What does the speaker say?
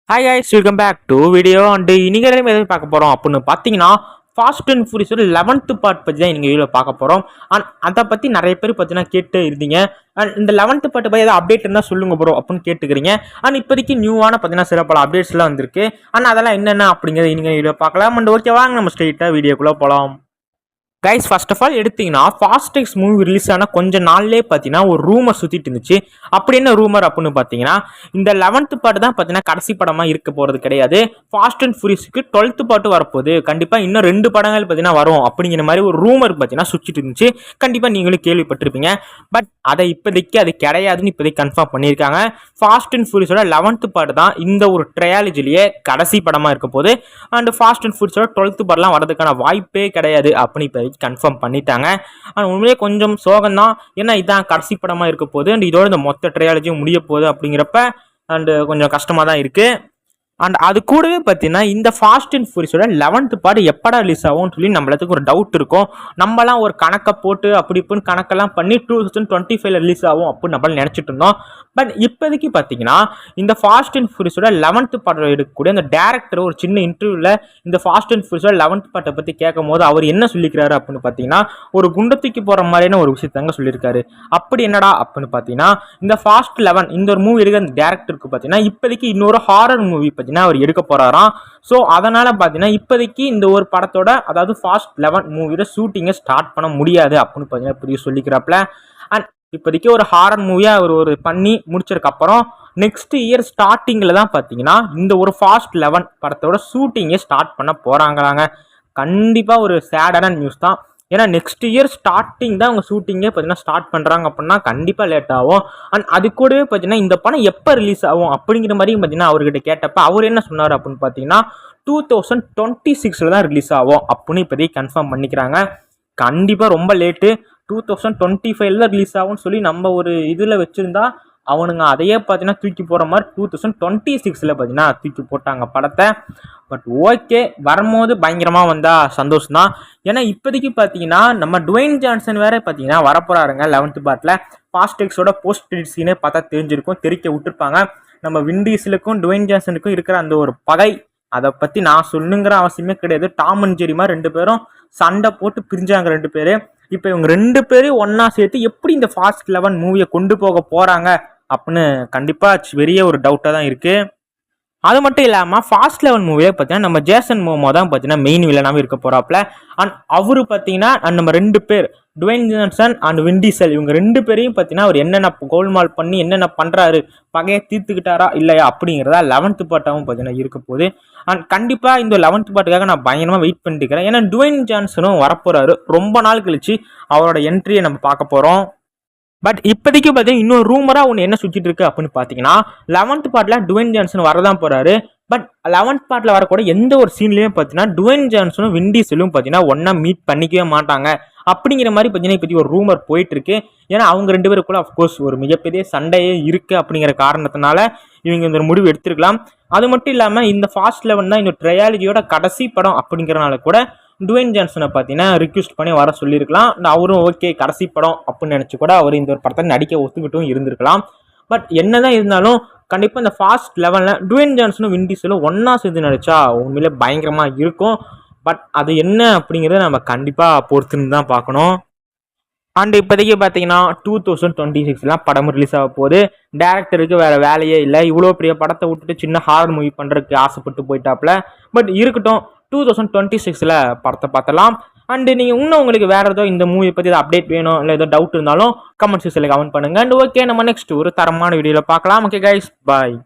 Hi guys, welcome back to video. And இன்னைக்கு எதாவது பார்க்க போகிறோம் அப்படின்னு பார்த்தீங்கன்னா ஃபாஸ்ட் அண்ட் ஃபியூரியஸோட 11th பார்ட் பற்றி தான் நீங்கள் வீடியோ பார்க்க போகிறோம். அண்ட் அதை பற்றி நிறைய பேர் பார்த்தீங்கன்னா கேட்டு இருந்தீங்க. அண்ட் இந்த 11th பார்ட் பற்றி ஏதாவது அப்டேட் இருந்தால் சொல்லுங்க ப்ரோ அப்படின்னு கேட்டுக்கிறீங்க. அண்ட் இப்போதைக்கு நியூவான பார்த்தீங்கன்னா சில பல அப்டேட்ஸ்லாம் வந்திருக்கு. அண்ட் அதெல்லாம் என்னென்ன அப்படிங்கிறத நீங்கள் வீடியோ பார்க்கலாம். அண்ட் ஓகே வாங்க நம்ம ஸ்ட்ரெயிட்டாக வீடியோக்குள்ளே போகலாம். கைஸ், ஃபர்ஸ்ட் ஆஃப் ஆல் எடுத்தீங்கன்னா ஃபாஸ்டெக்ஸ் மூவி ரிலீஸ் ஆன கொஞ்சம் நாள்லேயே பார்த்தீங்கன்னா ஒரு ரூமர் சுற்றிட்டு இருந்துச்சு. அப்படி என்ன ரூமர் அப்படின்னு பார்த்தீங்கன்னா இந்த 11th பார்ட் தான் பார்த்தீங்கன்னா கடைசி படமாக இருக்க போகிறது கிடையாது. ஃபாஸ்ட் அண்ட் ஃபியூரியஸுக்கு 12th பார்ட் வரப்போகுது. கண்டிப்பாக இன்னும் 2 படங்கள் பார்த்தீங்கன்னா வரும் அப்படிங்கிற மாதிரி ஒரு ரூமர் பார்த்தீங்கன்னா சுற்றிட்டு இருந்துச்சு. கண்டிப்பாக நீங்களும் கேள்விப்பட்டிருப்பீங்க. பட் அதை இப்போதைக்கு அது கிடையாதுன்னு இப்போதைக்கு கன்ஃபார்ம் பண்ணியிருக்காங்க. ஃபாஸ்ட் அண்ட் ஃபியூரியஸோட 11th பார்ட் தான் இந்த ஒரு ட்ரையாலஜிலேயே கடைசி படமாக இருக்க போகுது. அண்ட் ஃபாஸ்ட் அண்ட் ஃபியூரியஸோட 12th பார்ட்லாம் வரதுக்கான வாய்ப்பே கிடையாது அப்படின்னு இப்போ கன்ஃபார்ம் பண்ணிட்டாங்க. ஆனால் உண்மையிலே கொஞ்சம் சோகம் தான். ஏன்னா இதான் கடைசி படமாக இருக்க போகுது. அண்ட் இதோட இந்த மொத்த ட்ரையாலஜியும் முடிய போகுது அப்படிங்கிறப்ப அண்டு கொஞ்சம் கஷ்டமாக தான் இருக்குது. அண்ட் அது கூடவே பார்த்தீங்கன்னா இந்த ஃபாஸ்ட் அண்ட் ஃபியூரியஸோட 11th பார்ட் எப்படா ரிலீஸ் ஆகும்னு சொல்லி நம்மளுக்கு ஒரு டவுட் இருக்கும். நம்மலாம் ஒரு கணக்கை போட்டு அப்படி இப்படின்னு கணக்கெல்லாம் பண்ணி 2025 ரிலீஸ் ஆகும் அப்படின்னு நம்மளால நினச்சிட்டு இருந்தோம். பட் இப்போதைக்கு பார்த்தீங்கன்னா இந்த ஃபாஸ்ட் அண்ட் ஃபியூரியஸோட 11th பார்ட் எடுக்கக்கூடிய அந்த டேரக்டர் ஒரு சின்ன இன்டர்வியூவில் இந்த ஃபாஸ்ட் அண்ட் ஃபியூரியஸோட 11th பார்ட்டை பற்றி கேட்கும் போது அவர் என்ன சொல்லிக்கிறாரு அப்படின்னு பார்த்தீங்கன்னா ஒரு குண்டத்துக்கு போகிற மாதிரியான ஒரு விஷயத்தாங்க சொல்லியிருக்காரு. அப்படி என்னடா அப்படின்னு பார்த்தீங்கன்னா இந்த ஃபாஸ்ட் 11 இந்த ஒரு மூவி எடுக்கிற அந்த டேரக்டருக்கு பார்த்தீங்கன்னா இப்போதைக்கு இன்னொரு ஹாரர் மூவி அவர் எடுக்க போறாராம். ஸோ அதனால பார்த்தீங்கன்னா இப்போதைக்கு இந்த ஒரு படத்தோட அதாவது ஃபாஸ்ட் 11 மூவியோட ஷூட்டிங்கை ஸ்டார்ட் பண்ண முடியாது அப்படின்னு பார்த்தீங்கன்னா புரிய சொல்லிக்கிறாப்ல. அண்ட் இப்போதைக்கு ஒரு ஹாரர் மூவியா அவர் ஒரு பண்ணி முடிச்சதுக்கு அப்புறம் நெக்ஸ்ட் இயர் ஸ்டார்டிங்கில் தான் பார்த்தீங்கன்னா இந்த ஒரு ஃபாஸ்ட் 11 படத்தோட ஷூட்டிங்கை ஸ்டார்ட் பண்ண போறாங்களாங்க. கண்டிப்பாக ஒரு சேடான நியூஸ் தான். ஏன்னா நெக்ஸ்ட் இயர் ஸ்டார்டிங் தான் அவங்க ஷூட்டிங்கே பார்த்தீங்கன்னா ஸ்டார்ட் பண்ணுறாங்க அப்படின்னா கண்டிப்பாக லேட் ஆகும். அண்ட் அது கூடவே பார்த்தீங்கன்னா இந்த படம் எப்போ ரிலீஸ் ஆகும் அப்படிங்கிற மாதிரியும் பார்த்தீங்கன்னா அவர்கிட்ட கேட்டப்ப அவர் என்ன சொன்னார் அப்படின்னு பார்த்தீங்கன்னா 2026 தான் ரிலீஸ் ஆகும் அப்படின்னு இப்போதைக்கு கன்ஃபார்ம் பண்ணிக்கிறாங்க. கண்டிப்பாக ரொம்ப லேட்டு. 2025 தான் ரிலீஸ் ஆகும்னு சொல்லி நம்ம ஒரு இதில் வச்சுருந்தா அவனுங்க அதையே பார்த்தீங்கன்னா தூக்கி போகிற மாதிரி 2026 பார்த்தீங்கன்னா தூக்கி போட்டாங்க படத்தை. பட் ஓகே, வரும்போது பயங்கரமாக வந்தால் சந்தோஷம் தான். ஏன்னா இப்போதைக்கு பார்த்தீங்கன்னா நம்ம டுவேன் ஜான்சன் வேற பார்த்தீங்கன்னா வரப்போறாருங்க 11th பார்ட்டில். ஃபாஸ்டெக்ஸோட போஸ்ட் கிரெடிட் சீனே பார்த்தா தெரிஞ்சிருக்கும், தெரிக்க விட்டுருப்பாங்க. நம்ம விண்டீஸலுக்கும் டுவேன் ஜான்சனுக்கும் இருக்கிற அந்த ஒரு பகை அதை பற்றி நான் சொல்லுங்கிற அவசியமே கிடையாது. டாம் அண்ட் ஜெரி மாதிரி 2 பேரும் சண்டை போட்டு பிரிஞ்சாங்க 2 பேர். இப்போ இவங்க 2 பேரும் ஒன்றா சேர்த்து எப்படி இந்த ஃபாஸ்ட் 11 மூவியை கொண்டு போக போகிறாங்க அப்படின்னு கண்டிப்பாக பெரிய ஒரு டவுட்டாக தான் இருக்குது. அது மட்டும் இல்லாமல் ஃபாஸ்ட் 11 மூவியில் பார்த்தீங்கன்னா நம்ம ஜேசன் மோமோ தான் பார்த்தீங்கன்னா மெயின் வில்லனாகவே இருக்க போகிறாப்புல. அண்ட் அவரு பார்த்தீங்கன்னா நம்ம 2 பேர் Dwayne Johnson and Vin Diesel இவங்க 2 பேரையும் பார்த்தீங்கன்னா அவர் என்னென்ன கோல்மால் பண்ணி என்னென்ன பண்ணுறாரு, பகையை தீர்த்துக்கிட்டாரா இல்லையா அப்படிங்கிறதா 11th பார்ட்டாகவும் பார்த்தீங்கன்னா இருக்க போகுது. அண்ட் கண்டிப்பாக இந்த 11th பார்ட்டுக்காக நான் பயங்கரமாக வெயிட் பண்ணிட்டு இருக்கிறேன். ஏன்னா டுவேன் ஜான்சனும் வரப்போகிறாரு. ரொம்ப நாள் கழிச்சு அவரோட என்ட்ரியை நம்ம பார்க்க போகிறோம். பட் இப்போதைக்கு பார்த்தீங்கன்னா இன்னொரு ரூமராக ஒன்று என்ன சுற்றிட்டு இருக்கு அப்படின்னு பார்த்தீங்கன்னா 11th பார்ட்டில் டுவேன் ஜான்சன் வரதான் போகிறாரு. பட் 11th பார்ட்டில் வரக்கூட எந்த ஒரு சீன்லையுமே பார்த்தீங்கன்னா டுவேன் ஜான்சனும் வின் டீசலும் பார்த்தீங்கன்னா ஒன்றா மீட் பண்ணிக்கவே மாட்டாங்க அப்படிங்கிற மாதிரி பார்த்தீங்கன்னா இப்போதைக்கு ஒரு ரூமர் போயிட்டு இருக்கு. ஏன்னா அவங்க 2 பேருக்குள்ள அஃப்கோர்ஸ் ஒரு மிகப்பெரிய சண்டையே இருக்கு அப்படிங்கிற காரணத்தினால இவங்க இந்த முடிவு எடுத்திருக்கலாம். அது மட்டும் இல்லாமல் இந்த ஃபாஸ்ட் 11 தான் இந்த ட்ரையாலஜியோட கடைசி படம் அப்படிங்கிறனால கூட டுவேன் ஜான்சனை பார்த்தீங்கன்னா ரிக்வெஸ்ட் பண்ணி வர சொல்லியிருக்கலாம். அவரும் ஓகே கடைசி படம் அப்படின்னு நினச்சி கூட அவர் இந்த ஒரு படத்தை நடிக்க ஒத்துக்கிட்டும் இருந்திருக்கலாம். பட் என்னதான் இருந்தாலும் கண்டிப்பாக இந்த ஃபாஸ்ட் 11 டுவேன் ஜான்சனும் வின் டீசலும் ஒன்றா சேர்ந்து நடிச்சா உண்மையிலே பயங்கரமாக இருக்கும். பட் அது என்ன அப்படிங்கிறத நம்ம கண்டிப்பாக பொறுத்துன்னு தான் பார்க்கணும். அண்ட் இப்போதைக்கு பார்த்தீங்கன்னா 2026 படமும் ரிலீஸ் ஆக போகுது. டேரக்டருக்கு வேறு வேலையே இல்லை. இவ்வளோ பெரிய படத்தை விட்டுட்டு சின்ன ஹாரர் மூவி பண்ணுறதுக்கு ஆசைப்பட்டு போயிட்டாப்புல. பட் இருக்கட்டும், 2026 படத்தை பார்த்தலாம். அண்டு நீங்கள் இன்னும் உங்களுக்கு வேறு ஏதோ இந்த மூவியை பற்றி ஏதோ அப்டேட் வேணும் இல்லை ஏதோ டவுட் இருந்தாலும் கமெண்ட் செக்ஷனில் கமெண்ட் பண்ணுங்கள். அண்ட் ஓகே, நம்ம நெக்ஸ்ட் ஒரு தரமான வீடியோவில் பார்க்கலாம். ஓகே கைஸ், பாய்.